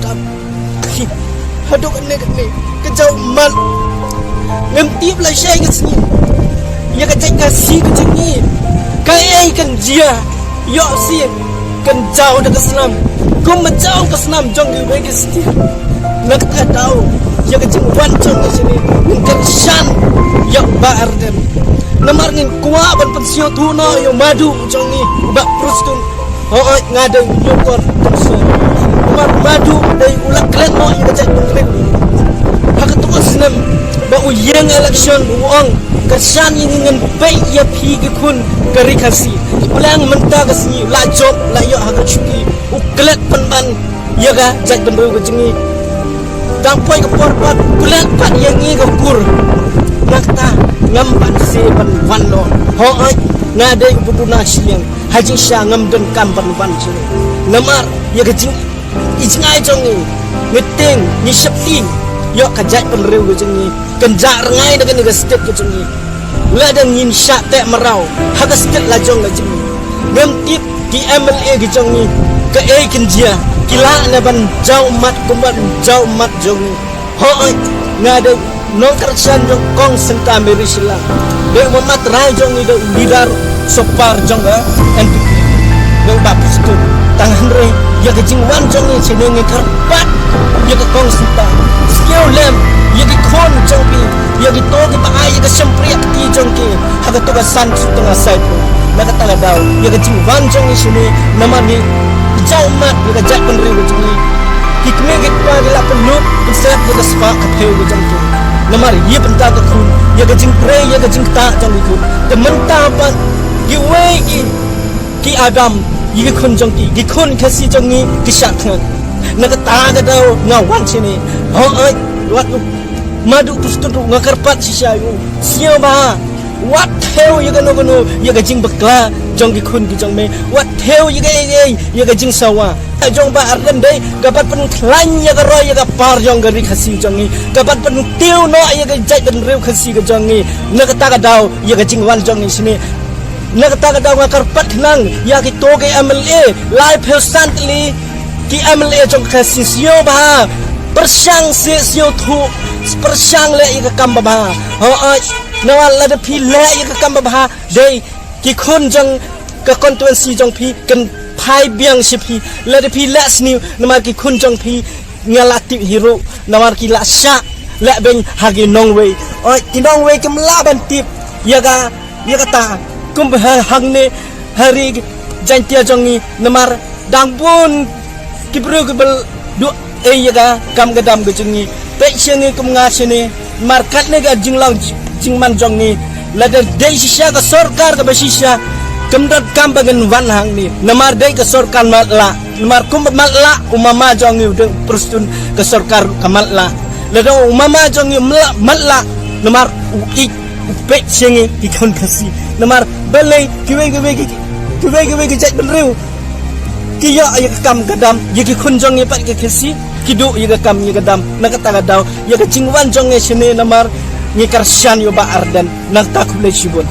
tam hadok ne ke jauh mal ngam tiap la shay ke sini ya ke jai kasih ke jengi kai kan dia yo si kan jauh dak Islam kum jauh ke Islam jong di bagi sini nak tak tahu ya ke jeng wan jong ke sini kan shan ya baar dem namar ngin kuwa ban pensio tuno yo madu jongi bak prostun oi ngade nyokor terus namar madu dari ulah klen mo yo cak ngren hak tu asnam ba uyang election uang kesan yang ingin baik ya pi ke kun kari kasi ulang mentah kasi la job la yo hak cuki uklet penban ya ga cak benru ke jengi dampoi ke porpat kulat pat yang ngi ke kur nakta ngamban se ban wan lo ho ai ngade buduna siang haji sha ngam den kam ban wan se namar ya gajing ijngai jongi ngeting ni septi yo kajai penreu gajing kenjak rengai dengan ga step gajing la dan yin sha te merau ha ga step la jong gajing ngam tip di MLA gajing ke kenjia kila na ban jauh mat kumban jauh mat jongi ho ai ngade non kerjaan jong kong senta merisila de mamat rai jong ida lidar sopar jong ga NPP dong bapus tu tangan re ya gajing wan jong ni senenge karpat ya ke kong senta skill lem ya ke kon jong pi ya ke to ke pakai ya ke sempriak ti jong ki haga to ga san su tengah sai pu na kata ga dau ya gajing wan jong ni sini namani jauh mat ya gajak penri jong ni hikme ke kwa gila penuh besar ke sepak ke peu jong ki namar ye benta ke kun ya gajing pre ya gajing ta jong itu tementa apa giwe ki adam ye kun jong ki kun kasi jong ni kisat ngan na ta ga dau ngawan sini ho ai wat madu pustun ngakarpat sisayu siapa wat theo ye gano ye gajing bekla jong ki kun ki jong me wat theo ye gajing sawa jong ba arden dei gapat pen klan ya ga roy ya ga par jong ga ri khasi jong ni gapat pen tiu no ya ga jai ben reu khasi ga jong ni na ka ta ga dau ya ga jing wan jong ni sini na ka ta ga dau ngakar pat nang ya ki to ke MLA live personally ki MLA jong khasi sio ba persang se sio thu persang le ya ga kam ba ho ai nawal la de pi le ya ga kam ba dei ki khun jong ka constituency jong pi kan hai biang sipi lada pi las new namar ki kun jong pi ngalati hero namar ki la sha la ben hagi nongwei oi ki nongwei kem la ban tip ya ga ta kum hang ne hari jantia jong ni namar dangbun ki bru ke bel du ya ga kam gadam ge jong ni pe chengi kum nga sini markat ne ga jinglang jingman jong ni lada dei shisha ga sarkar ga basisha kemdot kambangan wan hang ni namar dei ke sorkan matla namar kum matla umama jong yu de prostun ke sorkar kamatla lado umama jong yu matla namar ik pe chengi ikon kasi namar belai kiwe ke jai benreu kiya ya kam gadam ya ki kun jong ye pat ke kasi kidu ya kam ya gadam nak kata gadau ya ke jingwan jong ye sini namar ni karsyan yo ba ardan nak takule sibun